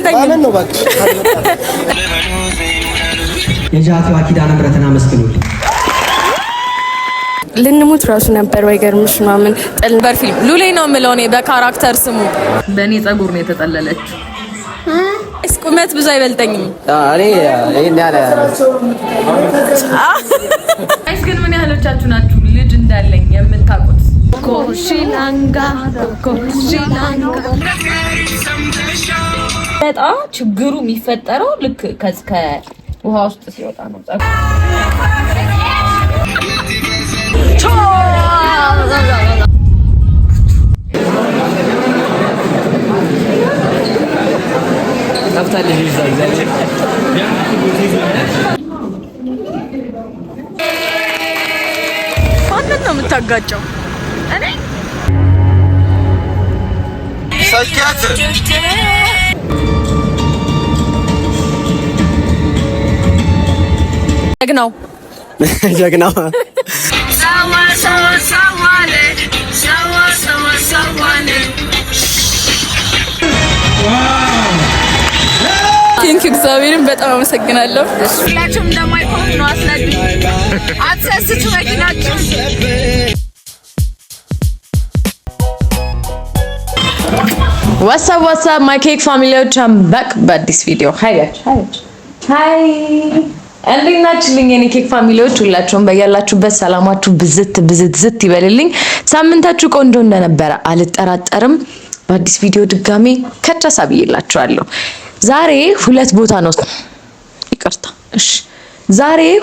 አይበልጠኝም ማን ነው ባክሽ የጃቲዋ ኪዳነ ምሕረትን አመስግኑልኝ ልንሙት ራሱ ነበር ወይገርምሽ ማምን ጠልበር ፊልም ሉሌ ነው የምለው እኔ በካራክተር ስሙ በእኔ ጸጉር ነው የተጠለለችው ቁመት ብዙ አይበልጠኝም እኔ ይሄን ያለ አይስ ግን ምን ያህሎቻችሁ ናችሁ ልጅ እንዳለኝ የምታውቁት ኮሺላንጋ በጣም ችግሩ የሚፈጠረው ልክ ከውሃ ውስጥ ሲወጣ ነው ታፍታለሽ ይዛል ማንን ነው የምታጋጨው እኔ ሰኪያት ጀግናው ጀግናው ቴንክ ዩ እግዚአብሔርን በጣም አመሰግናለሁ ሁላችሁም እንደማይቆም ነው አስነዱ አትሰስቱ መኪናችሁ What's up my cake family I'm back በአዲስ ቪዲዮ ሃይ እንዴት ናችሁልኝ የኔ ኬክ ፋሚሊዎች ሁላችሁም በያላችሁበት ሰላማችሁ ብዝት ይበልልኝ ሳምንታችሁ ቆንጆ እንደነበረ አልጠራጠርም በአዲስ ቪዲዮ ድጋሚ ከቻሳ ብዬላችኋለሁ ዛሬ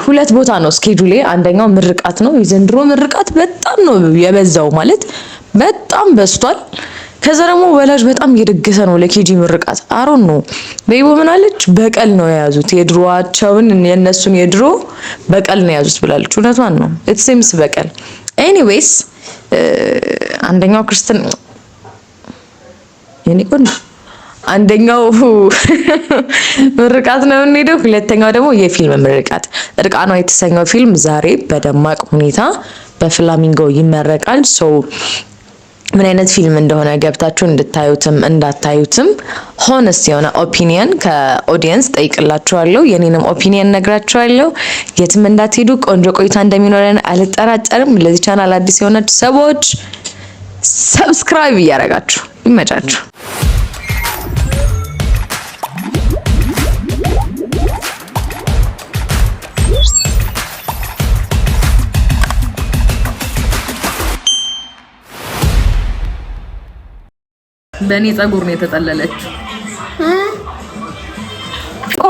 ሁለት ቦታ ነው ስኬጁሌ አንደኛው ምርቃት ነው የዘንድሮ ምርቃት በጣም ነው የበዛው ማለት በጣም በዝቷል ከዛ ደግሞ ወላጅ በጣም እየደገሰ ነው ለኬጂ ምርቃት አሮን ነው በይቦ ምን አለች በቀል ነው የያዙት የድሮአቸውን የነሱን የድሮ በቀል ነው የያዙት ብላለች እውነቷን ነው it seems በቀል ኤኒዌይስ አንደኛው ክርስቲያን የኔ ቆንጆ አንደኛው ምርቃት ነው እንሄደው ሁለተኛው ደግሞ የፊልም ምርቃት እርቃኗ የተሰኘው ፊልም ዛሬ በደማቅ ሁኔታ በፍላሚንጎ ይመረቃል ሶ ምን አይነት ፊልም እንደሆነ ገብታችሁ እንድታዩትም እንዳታዩትም ሆነስት የሆነ ኦፒኒየን ከኦዲየንስ ጠይቅላችኋለሁ የኔንም ኦፒኒየን ነግራችኋለሁ የትም እንዳትሄዱ ቆንጆ ቆይታ እንደሚኖረን አልጠራጠርም ለዚህ ቻናል አዲስ የሆናችሁ ሰዎች ሰብስክራይብ እያደረጋችሁ ይመቻችሁ በእኔ ጸጉር ነው የተጠለለችው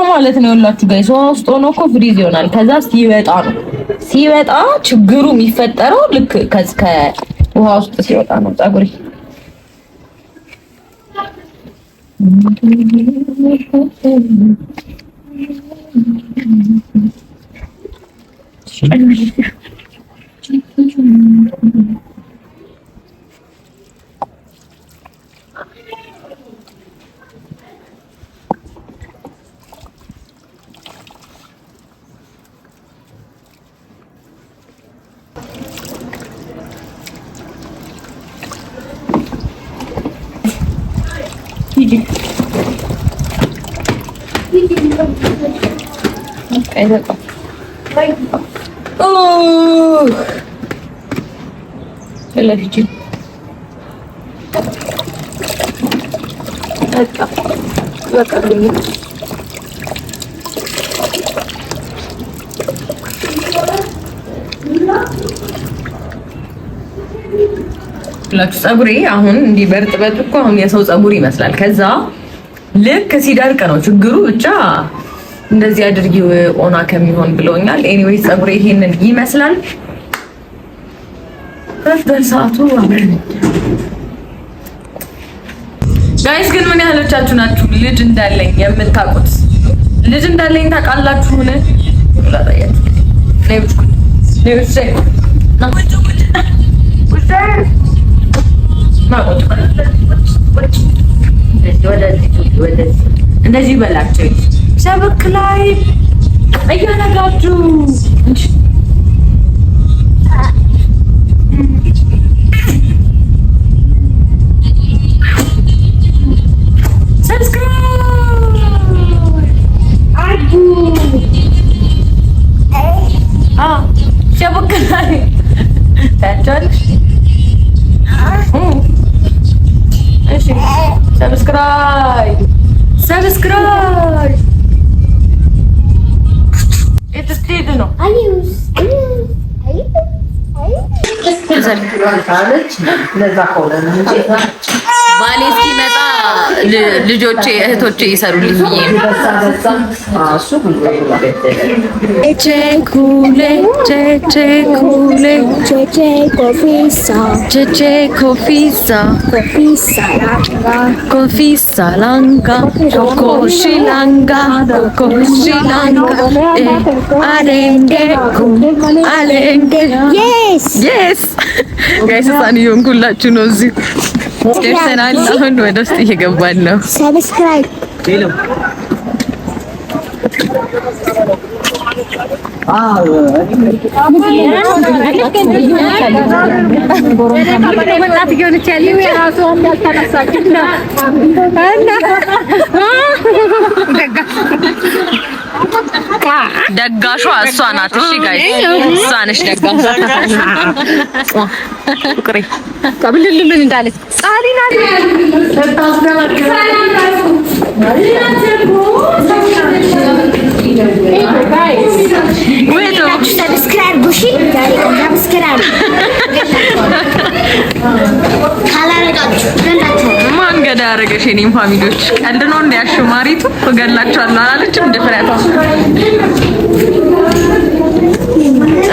ማለት ነው ያላችሁ ጋይስ ውስጥ ሆኖ እኮ ፍሪዝ ይሆናል ከዛ ሲወጣ ችግሩ የሚፈጠረው ልክ ከውሃ ውስጥ ሲወጣ ነው ጸጉሬ ጸጉሬ አሁን እንዲህ በርጥበት እኮ አሁን የሰው ጸጉር ይመስላል ከዛ ልክ ሲደርቅ ነው ችግሩ ብቻ እንደዚህ አድርጊው ኦና ከሚሆን ብለውኛል ኤኒዌይ ጸጉሬ ይሄንን ይመስላል በሰዓቱ ጋይስ ግን ምን ያህሎቻችሁ ናችሁ ልጅ እንዳለኝ የምታውቁት ልጅ እንዳለኝ ታውቃላችሁ ምን ላታያችሁ እንደዚህ በላቸው ሰብስክራይብ እያደረጋችሁ ሰብስክራይብ ሰብስክራይብ እትስቴድ ነው ባሌ እስኪመጣ ልጆቼ እህቶቼ ይሰሩልኝ ብዬ ጋይስ ሳኒዮን ኩላችሁ ነው እዚህ ደርሰናል። አሁን ወደ ውስጥ እየገባን ነው። ሰብስክራይብ ደጋሿ እሷ ናት። እሺ ጋይስ እሷ ነሽ ደጋሿ። ፍቅሬ ከብልልል እንዳለች ጻሊና ሰብስክራይብ ጉሺ ዛሬ ሰብስክራይብ ካላረጋችሁ ማን ገዳ ያረገሽ? የኔም ፋሚሊዎች ቀልድ ነው እንደ ያሽማሪቱ እገላችኋለሁ አላለችም? ድፍረቷ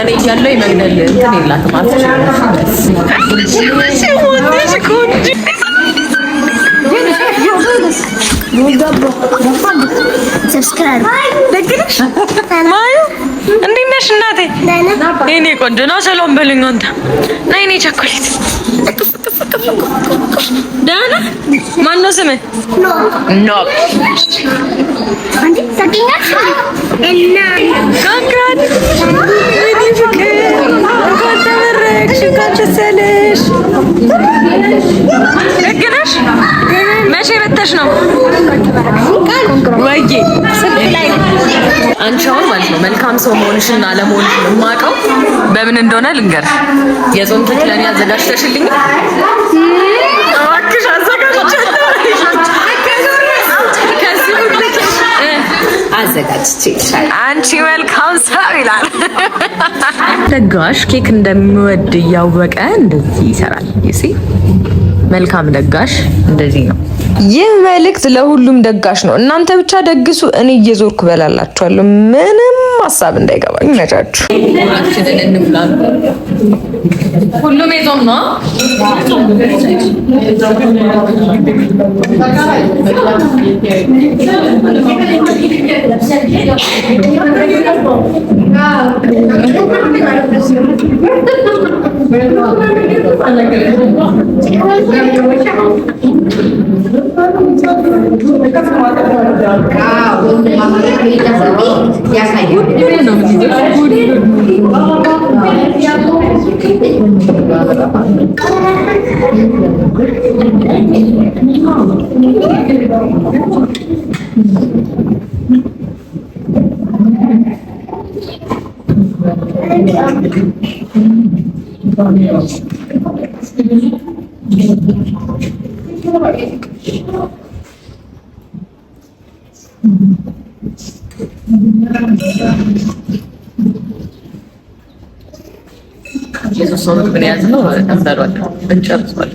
እኔ እያለሁ የመግደል እንትን የላትም ሰብስክራይብ ደግነሽ ማዩ እንዴት ነሽ እናቴ? እኔ ቆንጆ ነው። ሰላም በሉኝ። አንተ ነይ ነይ ቸኮሌት ዳና ማነው ስምህ? ኖ አንዴ ታገኛች እና ካንካን እኔ ፍቅር ካንተመረቅሽ ካንተሰለሽ ደግነሽ መቼ በተሽ ነው ወይዬ አንቺ አሁን ማለት ነው መልካም ሰው መሆንሽና አለመሆንሽ የማውቀው በምን እንደሆነ ልንገር። የጾም ተክለኔ አዘጋጅተሽልኝ እባክሽ አዘጋጅቻለሁ። ከዚህ ሁሉ አዘጋጅቼልሻለሁ። አንቺ መልካም ሰው ይላል። ደጋሽ ኬክ እንደሚወድ እያወቀ እንደዚህ ይሰራል። ይሲ መልካም ደጋሽ እንደዚህ ነው። ይህ መልእክት ለሁሉም ደጋሽ ነው። እናንተ ብቻ ደግሱ፣ እኔ እየዞርኩ በላላችኋለሁ። ምንም ሀሳብ እንዳይገባኝ ነጫችሁ። ሁሉም የጾም ነው። Jesus sonu kınayaz mı? Amdar var. Açarız var.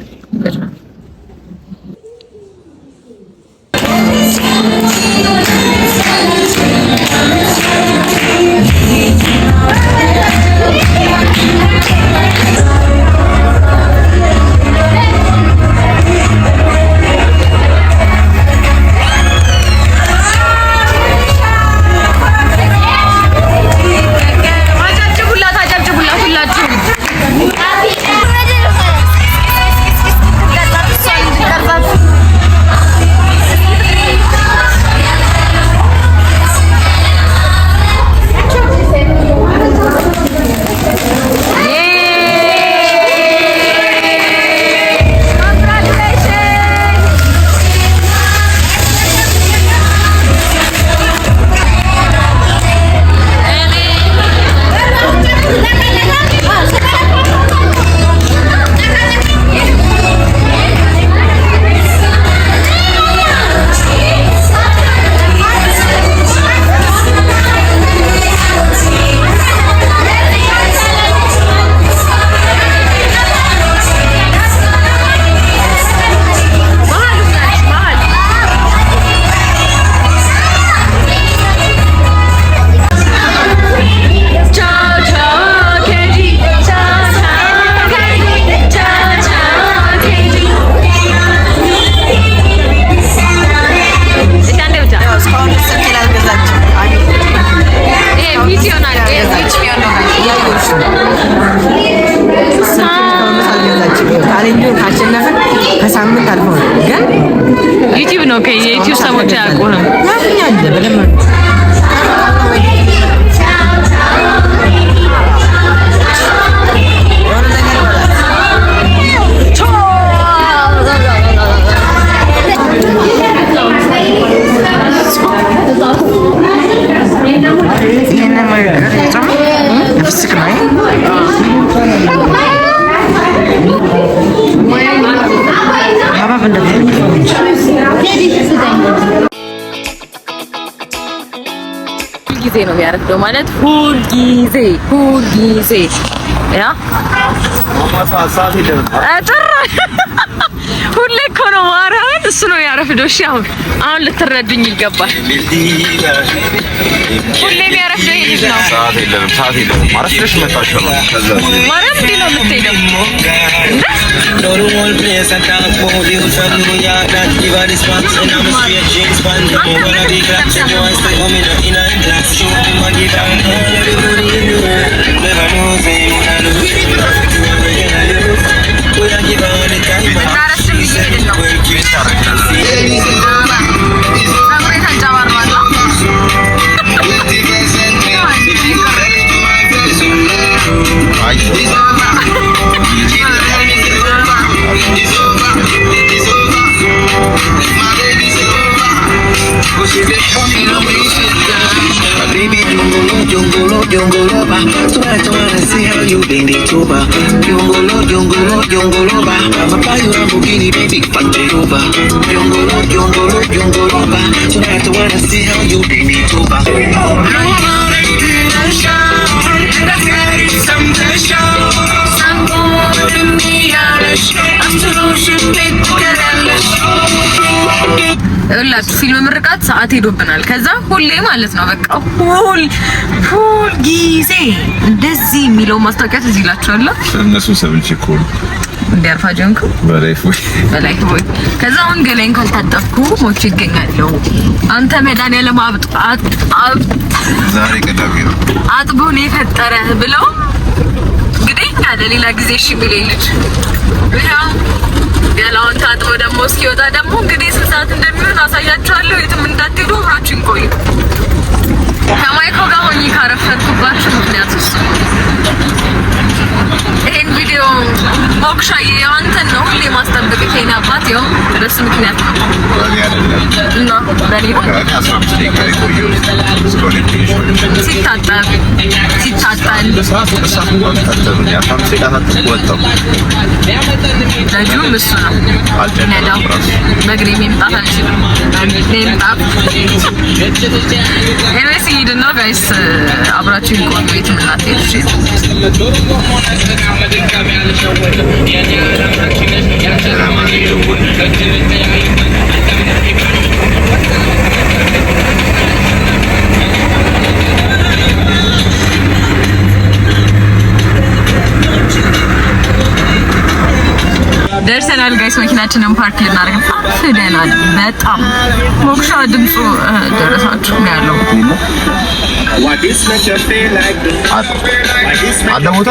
ቤተሰቦች አያውቁህም። ጊዜ ነው የሚያረፍደው ማለት ሁል ጊዜ ያ ሁሌ እኮ ነው ማርያምን እሱ ነው ያረፍደው። እሺ አሁን ልትረዱኝ ይገባል። ሁሌ የሚያረፍደው ይሄ ልጅ ነው። ሰዓት የለንም ማለት ስለሽ መጣችሁ ነው። ማርያም እንዴት ነው የምትሄደው? Yongoloba, tonight I wanna see how you bend it over. Yongoloba, I'ma buy you a Lamborghini, baby, fight it over. Yongoloba, tonight I wanna see how you bend it over. እላችሁ ፊልም ምርቃት ሰዓት ሄዶብናል። ከዛ ሁሌ ማለት ነው በቃ ሁል ጊዜ እንደዚህ የሚለው ማስታወቂያ እዚህ ይላችኋል። እነሱ ሰብልቼ እኮ እንዲያርፋጀንኩ በላይ ሆይ ከዛ አሁን ገላይን ካልታጠብኩ ሞቼ ይገኛለሁ። አንተ መድኃኒዓለም ዛሬ ቀዳሚ ነው አጥቦ ነው የፈጠረህ ብለው እንግዲህ ለሌላ ጊዜ እሺ የሚለኝ ልጅ ገላውን ታጥቦ ደግሞ እስኪወጣ ደግሞ እንግዲህ ስንት ሰዓት እንደሚሆን አሳያችኋለሁ። የትም እንዳትሄዱ አብራችሁን ቆዩ። ከማይኮ ጋር ሆኜ ካረፈድኩባችሁ ምክንያት እሱ ይሄን ቪዲዮ ሞክሻዬ አንተን ነው ሁሌ ማስጠበቅ ከኔ አባት ይኸው በሱ ምክንያት ነው እና በኔ ሲታጠል ለጁም እሱ ነው ነዳው በእግሬ መምጣት አልችልም። ኤንዌስ ሂድና ጋይስ አብራችሁን ቆዩ። የትም እንዳትሄዱ። ደርሰናል ጋይስ። መኪናችንን ፓርክ ልናደርግ አፍደናል። በጣም ሞክሻ ድምፁ ደረሳችሁ ነው ያለው። አለ ቦታ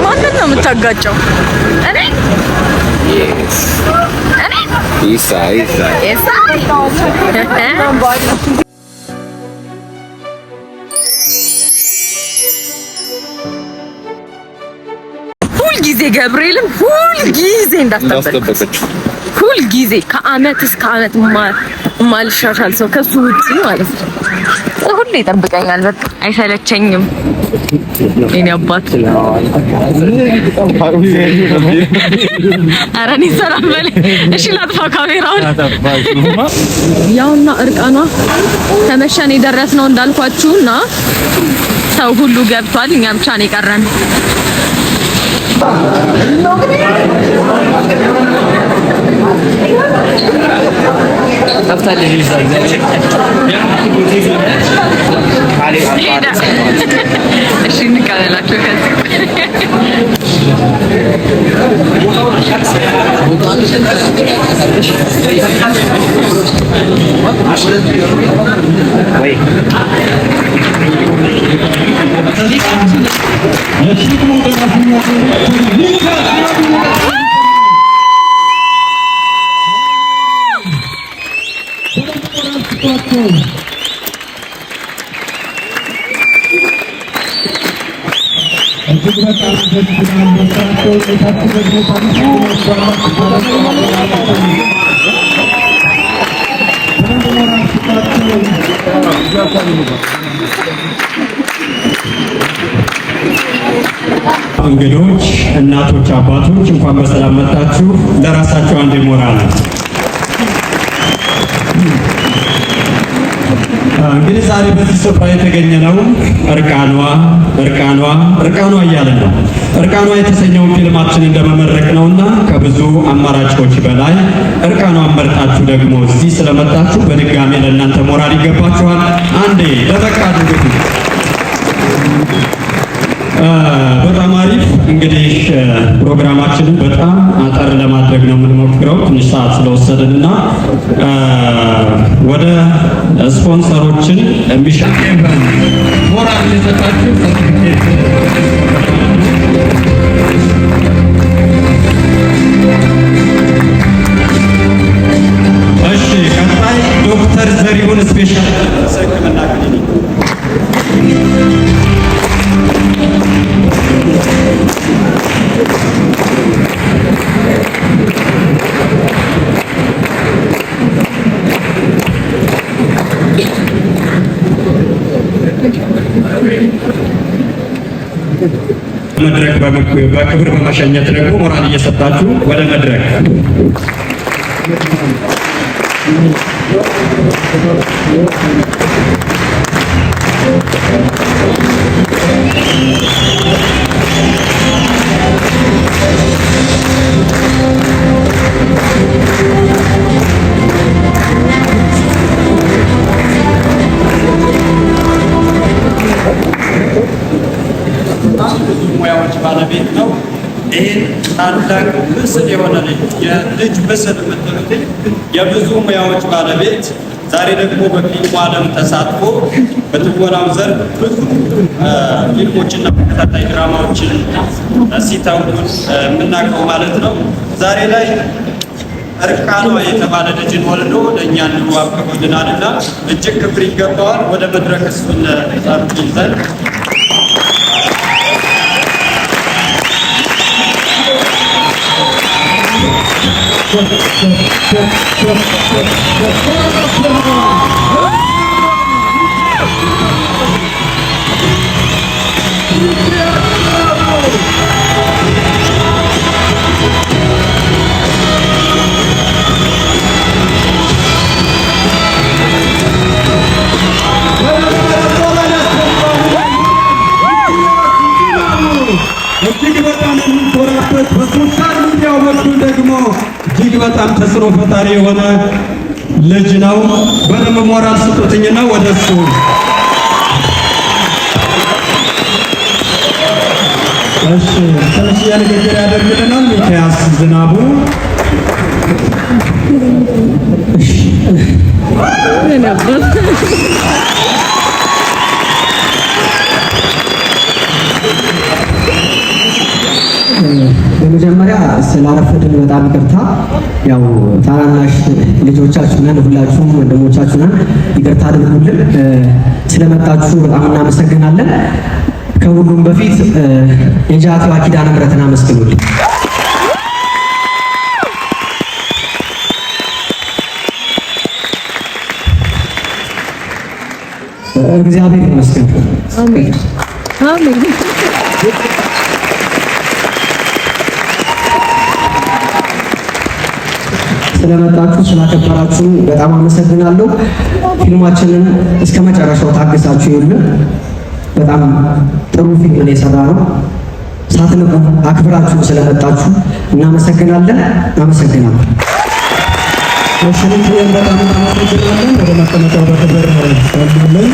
ማንን ነው የምታጋጨው? እኔ ሁልጊዜ ገብርኤልን ሁልጊዜ እንዳስጠበቀች ሁልጊዜ ከአመት እስከ አመት ማልሻሻል ሰው ከሱ ውጪ ማለት ነው። ሁሌ ይጠብቀኛል። በቃ አይሰለቸኝም። የኔ አባት ኧረ እኔ ሰላም በለኝ። እሺ ላጥፋ ካሜራውን። ያውና እርቃኗ ተመሸን የደረስነው እንዳልኳችሁና ሰው ሁሉ ገብቷል። እኛ ብቻ ነው የቀረን። እሺ እንቀበላቸው ከዚህ እንግዶች፣ እናቶች፣ አባቶች እንኳን በሰላም መጣችሁ። ለራሳችሁ አንድ ሞራል እንግዲህ ዛሬ በዚህ ስፍራ የተገኘነው እርቃኗ እያለን ነው። እርቃኗ የተሰኘውን ፊልማችን እንደመመረቅ ነውና ከብዙ አማራጮች በላይ እርቃኗን መርጣችሁ ደግሞ እዚህ ስለመጣችሁ በድጋሜ ለእናንተ ሞራል ይገባችኋል። አንዴ ለበቃ አድርጉት። በጣም አሪፍ። እንግዲህ ፕሮግራማችንን በጣም አጠር ለማድረግ ነው የምንሞክረው ትንሽ ሰዓት ስለወሰድንና ወደ ስፖንሰሮችን የሚሸከም ሞራል የሰጣችሁ ሰርቲፊኬት እሺ። ቀጣይ ዶክተር ዘሪሁን ስፔሻል ሕክምና ክሊኒክ መድረክ በክብር በመሸኘት ደግሞ ሞራል እየሰጣችሁ ወደ መድረክ ሙያዎች ባለቤት ነው። ይህን ታላቅ ምስል የሆነ የልጅ ምስል የምትሉት የብዙ ሙያዎች ባለቤት ዛሬ ደግሞ በፊልሙ ዓለም ተሳትፎ በትወናው ዘርፍ ብዙ ፊልሞችና ተከታታይ ድራማዎችን ሲተውን የምናውቀው ማለት ነው። ዛሬ ላይ እርቃኗ የተባለ ልጅን ወልዶ ለእኛ እንዲሁ አብቅቶልናልና እጅግ ክብር ይገባዋል። ወደ መድረክ እሱን ጠርቶ ይዘን እጅግ በጣም የምንኮራበት በሶሻል ሚዲያው በኩል ደግሞ እጅግ በጣም ተጽዕኖ ፈጣሪ የሆነ ልጅ ነው። በደንብ ሞራል ስጡትኝና ወደሱ እሺ ትንሽ ንግግር ያደርግልናል ሚካያስ ዝናቡ። በመጀመሪያ ስላረፈድን በጣም ይቅርታ። ያው ታናናሽ ልጆቻችሁ ነን፣ ሁላችሁም ወንድሞቻችሁ ነን። ይቅርታ አድርጉልን። ስለመጣችሁ በጣም እናመሰግናለን። ከሁሉም በፊት የጃቲዋ ኪዳነ ምሕረትን አመስግኑልኝ። እግዚአብሔር ይመስገን። አሜን አሜን። ስለመጣችሁ ስላከበራችሁ በጣም አመሰግናለሁ። ፊልማችንን እስከ መጨረሻው ታግሳችሁ ይሉን። በጣም ጥሩ ፊልም ነው የሰራነው። ሳትንቁ አክብራችሁ ስለመጣችሁ እናመሰግናለን። አመሰግናለሁ። በጣም አመሰግናለን። ወደ መቀመጫው በክብር ሰላም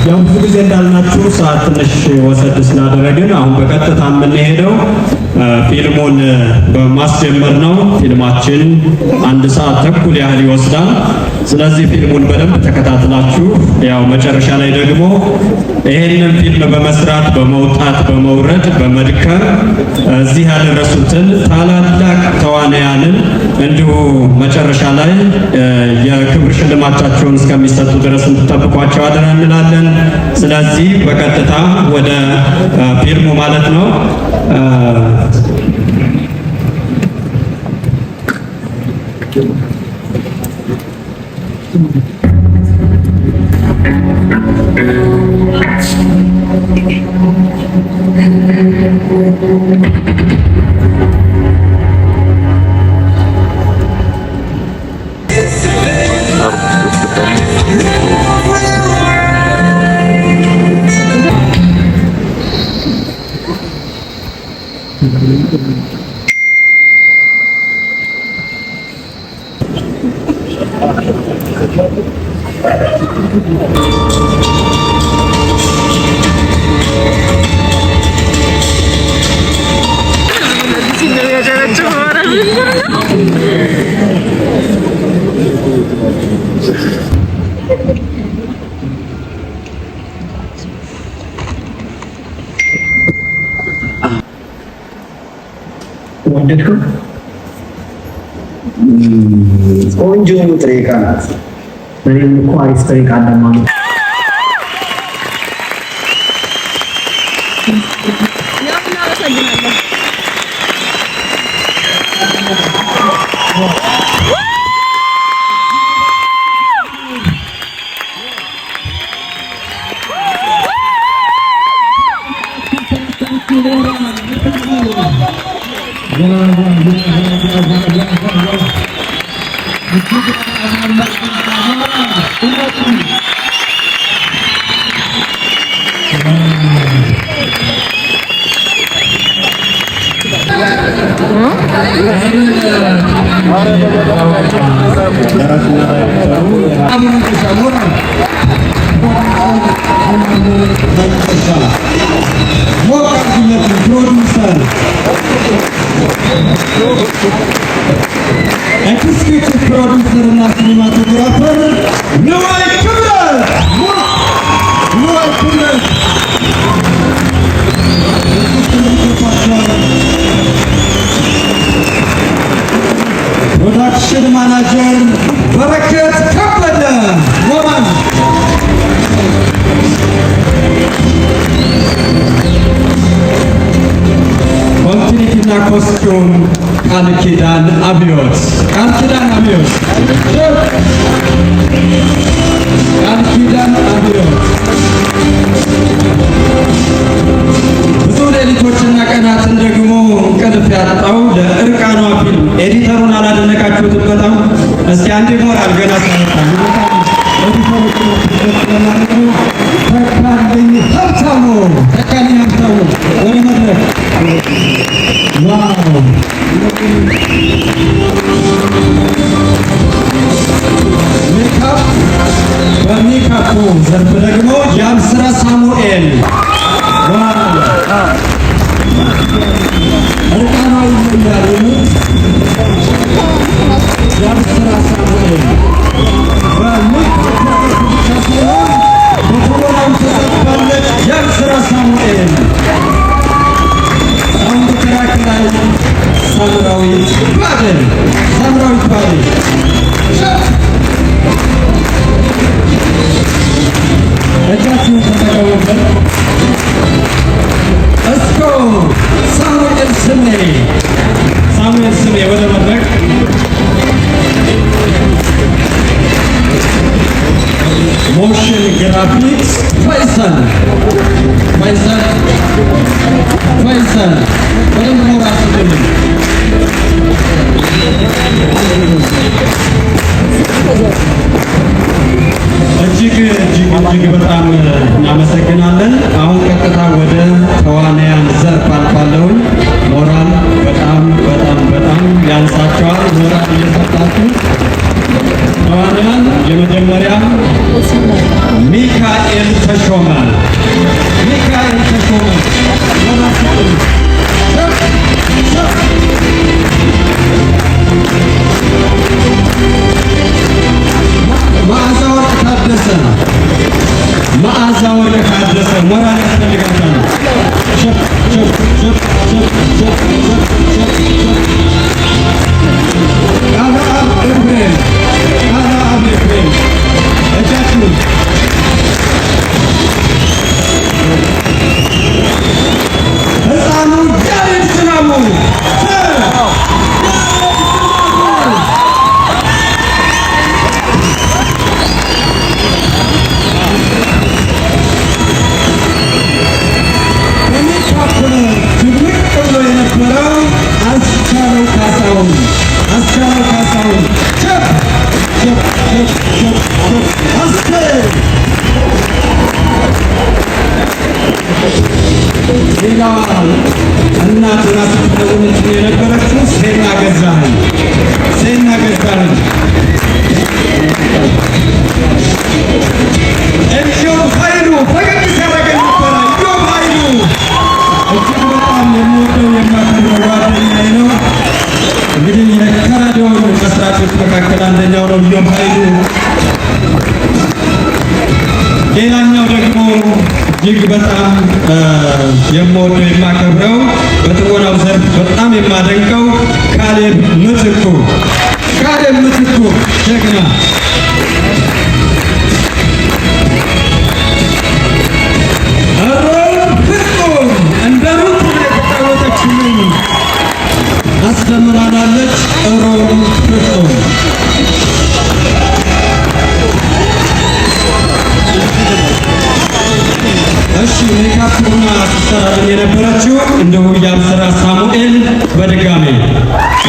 ያው ብዙ ጊዜ እንዳልናችሁ ሰዓት ትንሽ ወሰድ ስላደረግን አሁን በቀጥታ የምንሄደው ፊልሙን በማስጀመር ነው። ፊልማችን 1 ሰዓት ተኩል ያህል ይወስዳል። ስለዚህ ፊልሙን በደንብ ተከታትላችሁ ያው መጨረሻ ላይ ደግሞ ይሄንን ፊልም በመስራት በመውጣት በመውረድ በመድከም እዚህ ያደረሱትን ታላላቅ ተዋናያንን እንዲሁ መጨረሻ ላይ የክብር ሽልማታቸውን እስከሚሰጡ ድረስ እንድትጠብቋቸው አደራ እንላለን። ስለዚህ በቀጥታ ወደ ፊልሙ ማለት ነው ወደድከው? ቆንጆ ጥሬ ዕቃ ናት። እኔም እኮ አሪፍ ጥሬ ዕቃ አለማመን executive producer እና cinematographer ንዋይ ክብረት ፕሮዳክሽን ማናጀር በረከት ከበደ ወማን ኮንቲኒቲና ኮስቱም ቃል ኪዳን አብዮት ቃል ኪዳን አብዮት ብዙ ሌሊቶችና ቀናትን ደግሞ እንቅልፍ ያጣው ለእርቃኗ ፊልም ኤዲተሩን አላደነቃችሁትም? በጣም እስቲ አንዴ ሞራል ገና ታወጣ ተካልኝ ሀብታሙ ወደ መድረክ ዋው በሜካፑ ዘርፍ ደግሞ የአብስራ ሳሙኤል እርቃኗ ይለያል። የአብስራ ሳሙኤል በኮሮናው ተጠባለች። የአብስራ ሳሙኤል ሳውንድ ትራክ ላይ ሳምራዊት ባደል እጃችሁን ተጠቀሙበት። እስኮ ሳሙኤል ስሜ ወደ መድረክ ሞሽን ግራፊክስ ፈይሰል በደንብ ሞራል ስጡልኝ። እጅግ በጣም እናመሰግናለን። አሁን ቀጥታ ወደ ተዋናያን ዘርፍ አልፋለሁ። ሞራል በጣም ያንሳቸዋል። ሞራል እየሰጣችሁ ተዋናያን የመጀመሪያ ሚካ ሚካኤል ተሾመ መዓዛ ወርቅ ታደሰ ሞራል ያስፈልጋታል። አብርሃም ኤፍሬም እጃችሁን ሕፃኑ ያሬድ ዝናቡ ሌላዋ እናት ናት ስትደውልልኝ የነበረችው ሴና ገዛኸኝ ኢዮብ ኃይሉ ፈገግ ሲያደርገኝ ነበረ። ኢዮብ ኃይሉ እጅግ በጣም የምወደው የማከብረው ጓደኛዬ ነው። እንግዲህ ከራዲዮ መስራቾች መካከል አንደኛው ነው ኢዮብ ኃይሉ። ሌላኛው ደግሞ እጅግ በጣም የምወደው የማከብረው በትወናው ዘርፍ በጣም የማደንቀው ካሌብ ምትኩ ጀግና ፍጹም እንደ ሩት የተጫወተችልን አስተምራናለች። ፍጹም እሺ ሜካፕና ስትሰራልን የነበረችው እንደው ያብስራ ሳሙኤል በድጋሜ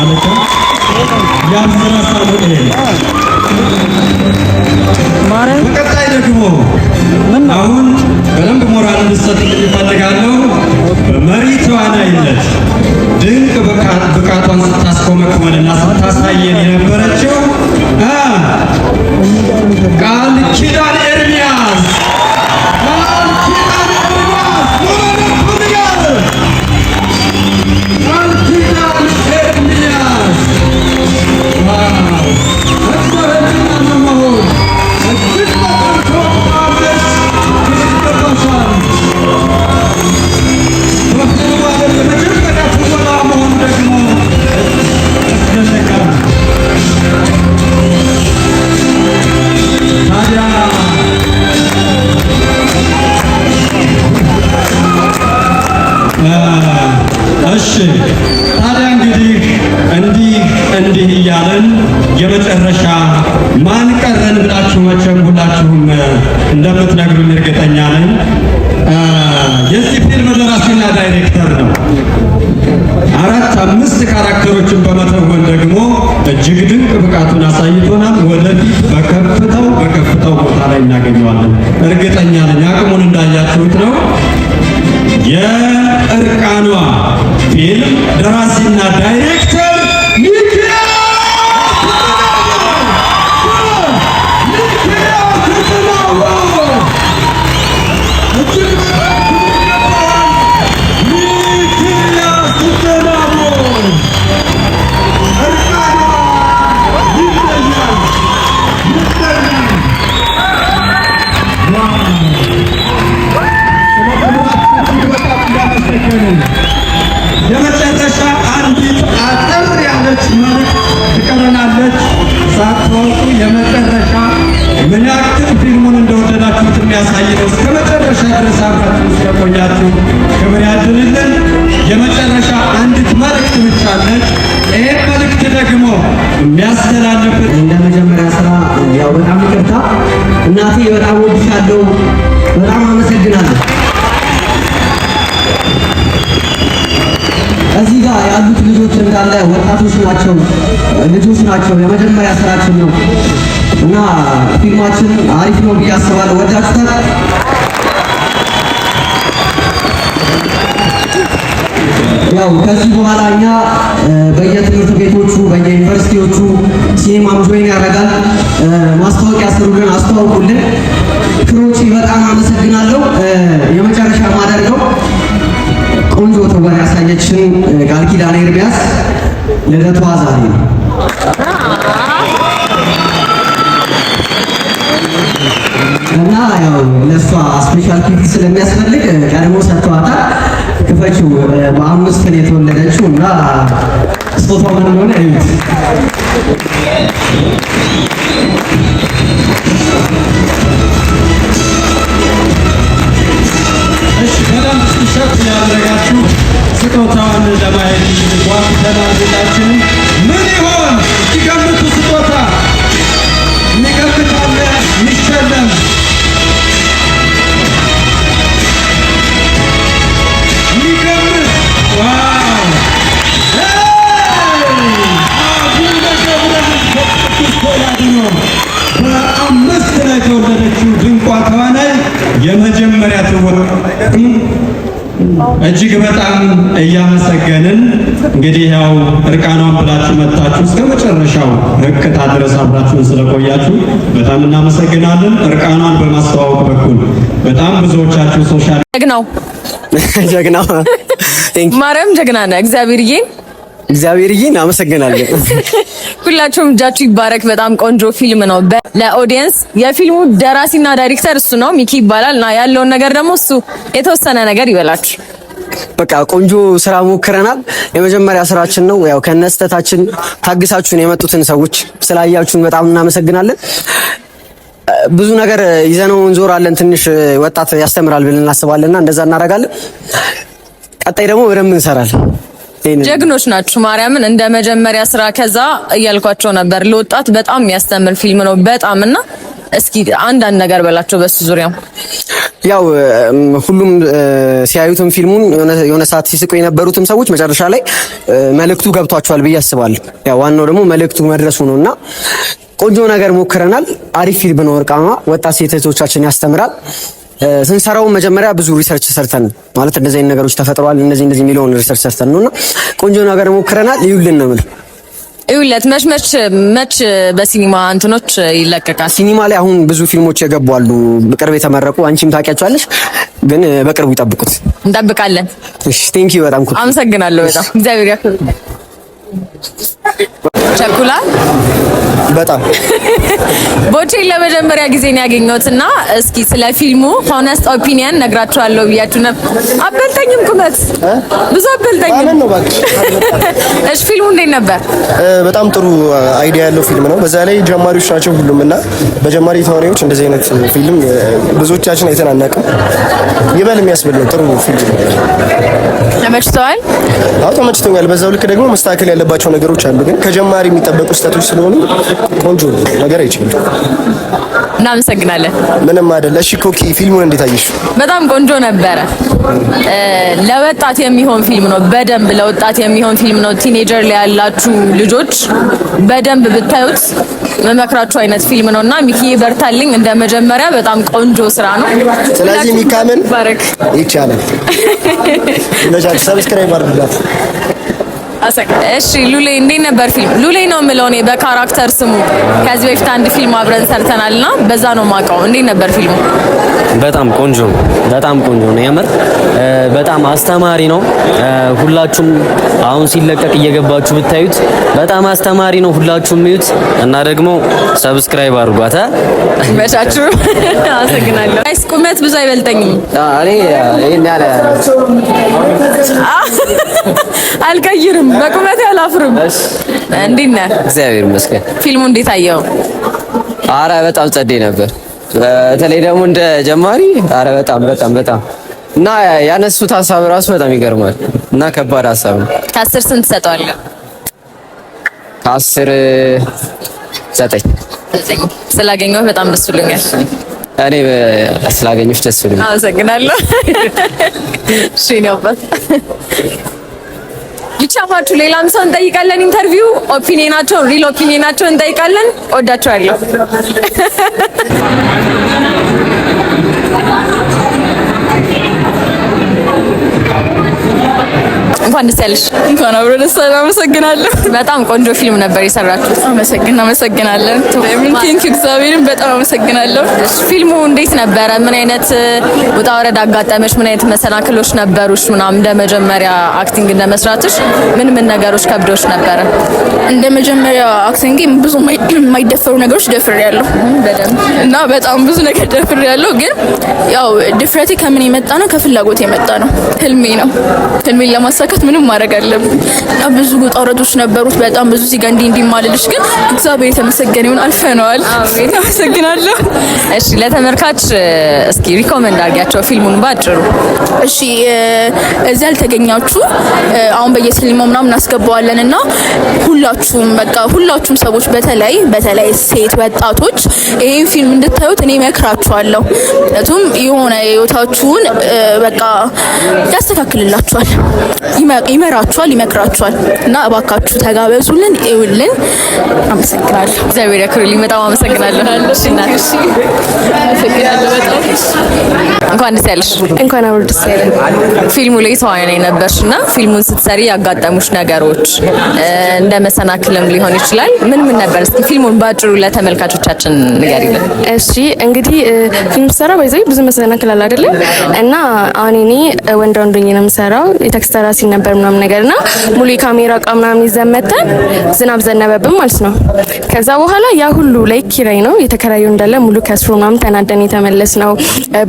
አለቻ። ያብስራ ሳሙኤል በቀጣይ ደግሞ አሁን በደንብ ሞራል እንድትሰጥልኝ እፈልጋለሁ። በመሪ ተዋናይነት ድንቅ ብቃቷን ስታስኮመክመንና ስታሳየን የነበረችው ቃል ኪዳን ኤርሚያስ እሺ ታዲያ እንዲህ እያለን የመጨረሻ ማን ቀረን ብላችሁ መቼም ሁላችሁም እንደምትነግሩኝ እርግጠኛ ነኝ። የዚህ ፊልም ደራሲና ዳይሬክተር ነው። 4-5 ካራክተሮችን በመተወን ደግሞ እጅግ ድንቅ ብቃቱን አሳይቶናል። ወደፊት በከፍታው ቦታ ላይ እናገኘዋለን እርግጠኛ ነኝ። አቅሙን እንዳያችሁት ነው። የእርቃኗ ፊልም ደራሲና ዳይሬክተር የመጨረሻ አንዲት አጠር ያለች መልዕክት ትቀረናለች። ሳትወጡ የመጨረሻ ምን ያክል ፊልሙን እንደወደዳችሁት የሚያሳይ ነው። እስከ መጨረሻ ድረስ አብራችሁ ስለቆያችሁ ክብር ያድልልን። የመጨረሻ አንዲት መልዕክት ብቻ አለች። ይህ መልዕክት ደግሞ የሚያስተላልፍት እንደ መጀመሪያ ስራ ያው በጣም ይቅርታ እናቴ፣ በጣም ወድሻለሁ። በጣም አመሰግናለሁ። እዚህ ጋር ያሉት ልጆች እንዳለ ወጣቶች ናቸው፣ ልጆች ናቸው። የመጀመሪያ ስራችን ነው እና ፊልማችን አሪፍ ነው ብዬ አስባለሁ። ወዳችሁታል? ያው ከዚህ በኋላ እኛ በየትምህርት ቤቶቹ በየዩኒቨርሲቲዎቹ ሲኒማም ጆይን ያደርጋል። ማስታወቂያ ስሩልን፣ አስተዋውቁልን። ክሮች በጣም አመሰግናለሁ። የመጨረሻ ማደርገው ቆንጆ ተወር ያሳየችን ቃል ኪዳን ኤርሚያስ ልደቷ ዛሬ ነው። እና ያው ለሷ ስፔሻል ኬክ ስለሚያስፈልግ ቀድሞ ሰጥቷታል። ክፈችው። በ5 ነው የተወለደችው እና ስጦታው ምን እንደሆነ እዩት። እሺ በደንብ ስሸት ያደረጋችሁ ስጦታውን ለማየት ጓጉተናል። ሁላችንም ምን ይሆን ሲገምቱ ስጦታ የሚገምት አለ የሚሸለም የሚገምት ዋው በ5 ላይ የተወለደችው ድንቋ ተዋናይ የመጀመሪያ ትውውቅ እጅግ በጣም እያመሰገንን እንግዲህ ያው እርቃኗን ብላችሁ መጣችሁ እስከ መጨረሻው እቅታ ድረስ አብራችሁን ስለቆያችሁ በጣም እናመሰግናለን። እርቃኗን በማስተዋወቅ በኩል በጣም ብዙዎቻችሁ ሶሻል ጀግናው ማርያም ጀግና ነህ። እግዚአብሔርዬ አመሰግናለሁ። ሁላችሁም እጃችሁ ይባረክ። በጣም ቆንጆ ፊልም ነው። ለኦዲየንስ የፊልሙ ደራሲና ዳይሬክተር እሱ ነው፣ ሚኪ ይባላል። እና ያለውን ነገር ደግሞ እሱ የተወሰነ ነገር ይበላችሁ። በቃ ቆንጆ ስራ ሞክረናል። የመጀመሪያ ስራችን ነው። ያው ከነስተታችን ታግሳችሁን የመጡትን ሰዎች ስላያችሁን በጣም እናመሰግናለን። ብዙ ነገር ይዘነው እንዞራለን። ትንሽ ወጣት ያስተምራል ብለን እናስባለንና እንደዛ እናደርጋለን። ቀጣይ ደግሞ በደንብ እንሰራለን። ጀግኖች ናችሁ። ማርያምን እንደ መጀመሪያ ስራ ከዛ እያልኳቸው ነበር። ለወጣት በጣም የሚያስተምር ፊልም ነው በጣም እና እስኪ አንዳንድ ነገር በላቸው በሱ ዙሪያ። ያው ሁሉም ሲያዩትም ፊልሙን የሆነ ሰዓት ሲስቁ የነበሩትም ሰዎች መጨረሻ ላይ መልእክቱ ገብቷቸዋል ብዬ አስባለሁ። ያው ዋናው ደግሞ መልእክቱ መድረሱ ነውና ቆንጆ ነገር ሞክረናል። አሪፍ ፊልም ነው። እርቃኗ ወጣት ሴቶቻችን ያስተምራል። ስንሰራው መጀመሪያ ብዙ ሪሰርች ሰርተን ማለት እንደዚህ አይነት ነገሮች ተፈጥሯል እንደዚህ ሚሊዮን ሪሰርች ሰርተን ነውና ቆንጆ ነገር ሞክረናል። ይውልን ነው ማለት ይውለት መች በሲኒማ እንትኖች ይለቀቃል። ሲኒማ ላይ አሁን ብዙ ፊልሞች የገቡ አሉ በቅርብ የተመረቁ። አንቺም ታውቂያቸዋለሽ፣ ግን በቅርቡ ይጠብቁት። እንጠብቃለን። እሺ ቴንክ ዩ በጣም አመሰግናለሁ። በጣም እግዚአብሔር ያክብር። ቸኩላ በጣም ቦቼን ለመጀመሪያ ጊዜ ነው ያገኘሁትና እስኪ ስለ ፊልሙ ሆነስት ኦፒኒየን ነግራችኋለሁ ብያችሁ ነበር። አበልጠኝም ቁመት ብዙ አበልጠኝም። አለን ነው ባክሽ። እሺ ፊልሙ እንዴት ነበር? በጣም ጥሩ አይዲያ ያለው ፊልም ነው። በዛ ላይ ጀማሪዎች ናቸው ሁሉምና በጀማሪ ተዋናዮች እንደዚህ አይነት ፊልም ብዙዎቻችን አይተን አናውቅም። ይበል የሚያስብል ነው። ጥሩ ፊልም ነው። ተመችቷል? አዎ ተመችቶኛል። በዛው ልክ ደግሞ መስተካከል ያለባቸው ነገሮች አሉ፣ ግን ከጀማሪ የሚጠበቁ ስህተቶች ስለሆኑ ቆንጆ ነገር አይችልም። እናመሰግናለን። ምንም አይደለ። እሺ ኮኪ ፊልሙን እንዴት አየሽ? በጣም ቆንጆ ነበረ። ለወጣት የሚሆን ፊልም ነው። በደንብ ለወጣት የሚሆን ፊልም ነው። ቲኔጀር ላይ ያላችሁ ልጆች በደንብ ብታዩት መመክራችሁ አይነት ፊልም ነውና ሚኪዬ በርታልኝ። እንደ መጀመሪያ በጣም ቆንጆ ስራ ነው። ስለዚህ ሚካምን ባረክ ይቻላል። ለጃጅ ሰብስክራይብ አድርጉላት። እሺ ሉሌ እንዴት ነበር ፊልም? ሉሌ ነው የምለው እኔ በካራክተር ስሙ። ከዚህ በፊት አንድ ፊልም አብረን ሰርተናልና በዛ ነው የማውቀው። እንዴት ነበር ፊልሙ? በጣም ቆንጆ ነው። የምር በጣም አስተማሪ ነው። ሁላችሁም አሁን ሲለቀቅ እየገባችሁ ብታዩት በጣም አስተማሪ ነው። ሁላችሁም እዩት እና ደግሞ ሰብስክራይብ አድርጓት። መቻችሁ። አመሰግናለሁ። አይስ ቁመት ብዙ አይበልጠኝም። እኔ ይሄን ያለ አልቀይርም። በቁመት ያላፍርም። እንዴት ነህ? እግዚአብሔር ይመስገን። ፊልሙ እንዴት አየው? አረ በጣም ጸዴ ነበር። በተለይ ደግሞ እንደ ጀማሪ አረ በጣም እና ያነሱት ሀሳብ ራሱ በጣም ይገርማል እና ከባድ ሀሳብ ነው። ከ10 ስንት ሰጠዋለህ? ከ10 9 ስላገኘሁ በጣም ደስ ብሎኛል። እኔ ስላገኘሁሽ ደስ ብሎኛል። አመሰግናለሁ። እሺ ነው ባስ ይቻፋችሁ። ሌላም ሰው እንጠይቃለን። ኢንተርቪው ኦፒኒየናቸውን ሪል ኦፒኒየናቸውን እንጠይቃለን። ወዳችኋለሁ። እንኳን ደስ ያለሽ። እንኳን አብሮ ደስ አለን። አመሰግናለሁ። በጣም ቆንጆ ፊልም ነበር የሰራችሁት። አመሰግናለን። ቴንክ ዩ እግዚአብሔርን በጣም አመሰግናለሁ። ፊልሙ እንዴት ነበረ? ምን አይነት ውጣ ወረድ አጋጠመሽ? ምን አይነት መሰናክሎች ነበሩሽ? ምናምን እንደ መጀመሪያ አክቲንግ እንደ መስራትሽ ምን ነገሮች ከብዶሽ ነበረ? እንደ መጀመሪያ አክቲንግ ብዙ የማይደፈሩ ነገሮች ደፍሬያለሁ እና በጣም ብዙ ነገር ደፍሬያለሁ። ግን ያው ድፍረቴ ከምን የመጣ ነው? ከፍላጎት የመጣ ነው። ህልሜ ነው። ህልሜን ለማሳካት ምንም ማድረግ አለብኝ። ብዙ ውጣ ወረዶች ነበሩት። በጣም ብዙ ሲጋ እንዲማልልሽ ግን እግዚአብሔር የተመሰገነ ይሁን አልፈነዋል። አመሰግናለሁ። እሺ ለተመልካች እስኪ ሪኮመንድ አድርጊያቸው ፊልሙን ባጭሩ። እሺ እዚህ ያልተገኛችሁ አሁን በየሲኒማው ምናምን እናስገባዋለንና ሁላችሁም ሰዎች በተለይ ሴት ወጣቶች ይሄን ፊልም እንድታዩት እኔ እመክራችኋለሁ። ምክንያቱም የሆነ ህይወታችሁን በቃ ያስተካክልላችኋል፣ ይመራችኋል፣ ይመክራችኋል እና እባካችሁ ተጋበዙልን፣ ይውልን። አመሰግናለሁ። እግዚአብሔር ያክብርልኝ። በጣም አመሰግናለሁ። እሺ እናት እንኳን ደስ ያለሽ። እንኳን አብሮ ደስ ያለን። ፊልሙ ላይ ተዋናይ ነበርሽና ፊልሙን ስትሰሪ ያጋጠሙሽ ነገሮች እንደ መሰናክልም ሊሆን ይችላል። ምን ነበር? እስኪ ፊልሙን ባጭሩ ለተመልካቾቻችን ንገሪልን። እሺ እንግዲህ ፊልም ሰራ ባይዘይ ብዙ መሰናክል አለ አይደል? እና አሁን እኔ ወንድ ነው የምሰራው። የቴክስተራ ሲን ነበር ምናምን ነገርና ሙሉ የካሜራ እቃ ምናምን ይዘመተን ዝናብ ዘነበብን ማለት ነው። ከዛ በኋላ ያ ሁሉ ላይ ኪራይ ነው የተከራየው እንዳለ ሙሉ ከስሮ ምናምን ተናደን የተመለስ ነው።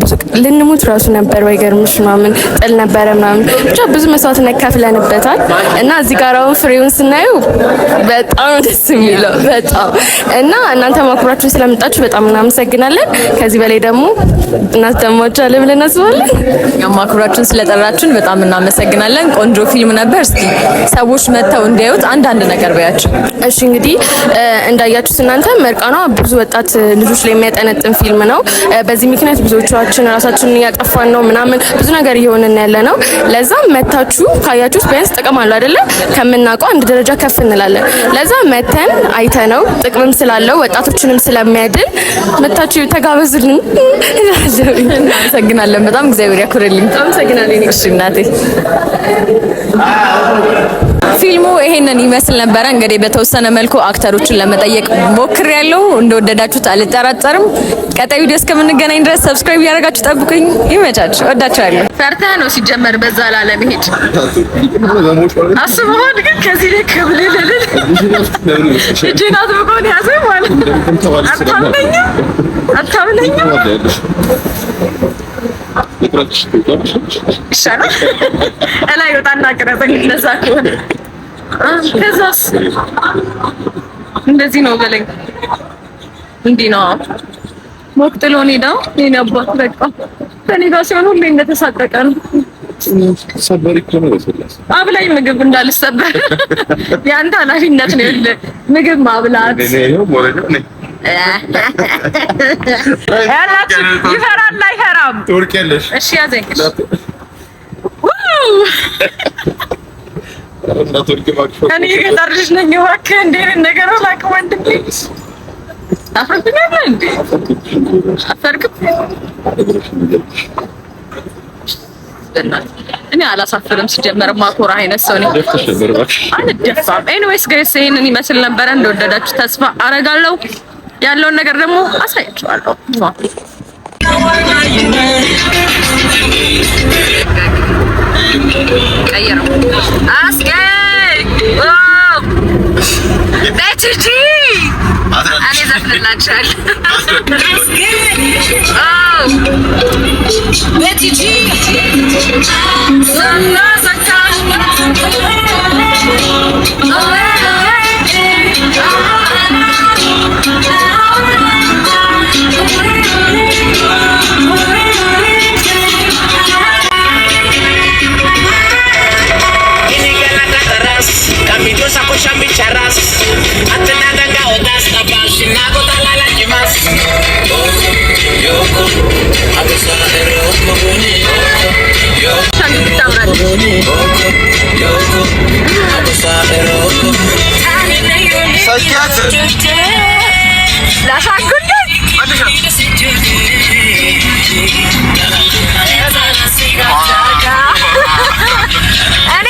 ብዙ ልንሙት ራሱ ነበር ባይገርምሽ ምናምን ጥል ነበረ ምናምን ብቻ ብዙ መስዋዕትነት ከፍለንበታል። እና እዚህ ጋር አሁን ፍሬውን ስናየው በጣም ደስ የሚለው በጣም እና እናንተ ማክብራችሁን ስለመጣችሁ በጣም እናመሰግናለን። ከዚህ በላይ ደግሞ እናስደማቻለን ብለን እናስባለን። ማክብራችሁን ስለጠራችሁን በጣም እናመሰግናለን። ቆንጆ ፊልም ነበር። እስኪ ሰዎች መተው እንዲያዩት አንዳንድ ነገር በያችሁ። እሺ እንግዲህ እንዳያችሁት እናንተ መርቃኗ ብዙ ወጣት ልጆች ላይ የሚያጠነጥን ፊልም ነው። በዚህ ምክንያት ብዙዎቻችን ራሳችንን እያጠፋን ነው ምናምን ብዙ ነገር እየሆነን ያለ ነው። ለዛ መታችሁ ካያችሁት ቢያንስ ጥቅም አለው አይደለ? ከምናውቀው አንድ ደረጃ ከፍ እንላለን። ለዛ መተን አይተነው ጥቅምም ስላለው ወጣቶችንም ስለሚያድን መታችሁ ተጋበዙልን። እናመሰግናለን። በጣም እግዚአብሔር ያክብርልኝ። አመሰግናለሁ። እሺ እናቴ ፊልሙ ይሄንን ይመስል ነበረ። እንግዲህ በተወሰነ መልኩ አክተሮችን ለመጠየቅ ሞክሬያለሁ። እንደወደዳችሁት አልጠራጠርም። ቀጣይ ቪዲዮ እስከምንገናኝ ድረስ ሰብስክራይብ ያደርጋችሁ ጠብቁኝ። ይመቻችሁ። ወዳችኋለሁ። ፈርተህ ነው ሲጀመር በዛ ላለመሄድ አስበዋል። ግን ከዚህ ላይ ከብለለለ እጄናት በቆን ያዘ ማለት አታምነኝም ይሻላል። እላይ ወጣና ቅረጸኝ ለዛ ከሆነ ከዛስ እንደዚህ ነው በለኝ። እንዲህ ነው ሞክጥሎን ሄዳው የኔ አባት በቃ ከኔ ጋር ሲሆን ሁሌ እንደተሳቀቀ ነው። ሰበሪ እኮ ነው ስለዚህ አብላይ ምግብ እንዳልሰበር ያንተ ኃላፊነት ነው። ምግብ ማብላት ይፈራል አይፈራም? ትወርቂያለሽ። እሺ ያዘኝ። እኔ የገጠር ልጅ ነኝ። እባክህ እንደ ነገር አላውቅም ወንድሜ። አፈርኩኝ እንዴ? አፈርኩኝ። እኔ አላሳፍርም። ሲጀመር ማኮራ አይነት ሰው ነኝ። አልደፋም። ኤኒዌይስ ጋይስ ይሄንን ይመስል ነበረ። እንደወደዳችሁ ተስፋ አረጋለሁ። ያለውን ነገር ደግሞ አሳያችኋለሁ። ቀየረው አስገኝ ቤትጂ እኔ ዘፍንላችኋለሁ። ቤትጂ እኔ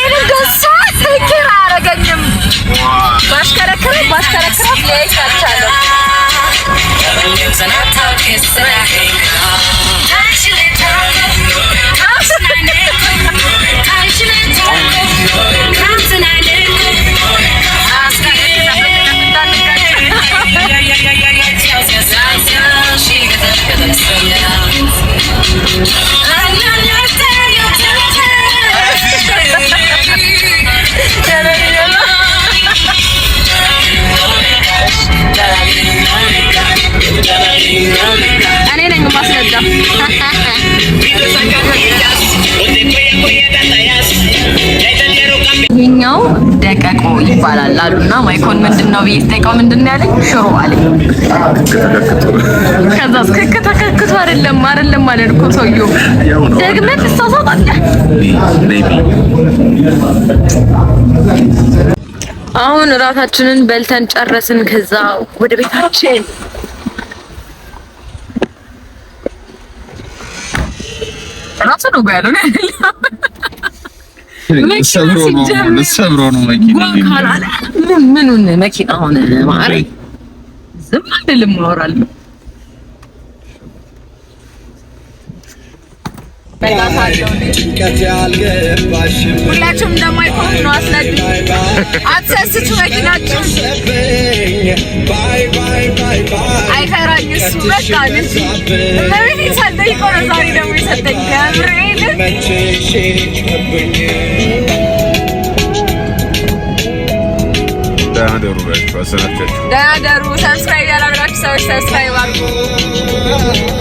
እኔ ነኝ ማስረዳ ይኛው ደቀቆ ይባላል አሉና ማይኮን ምንድነው ብዬ ስጠይቀው ምንድነው ያለኝ ሽሮ አለኝ። ከዛ እስከከተከክቱ አይደለም ማለት እኮ ሰውዬው ደግመህ ተሳሳታለህ። አሁን እራታችንን በልተን ጨረስን። ከዛ ወደ ቤታችን ራሱ ነው ያለው ሰብሮ ነው መኪና ምኑን መኪና ሆነ ማለት ዝም አይደለም አወራለሁ። ሁላችሁም እንደማይቆም ነው አስነዱ። አትሰስቱ መኪናችሁ አይፈራኝ እሱ በቃ ልጅ ለምን ይሰጠኝ ቆረ ዛሬ ደግሞ ይሰጠኝ ገብርኤል ደህና ደሩ። ሰብስክራይብ ያላደረጋችሁ ሰዎች ሰብስክራይብ አድርጉ።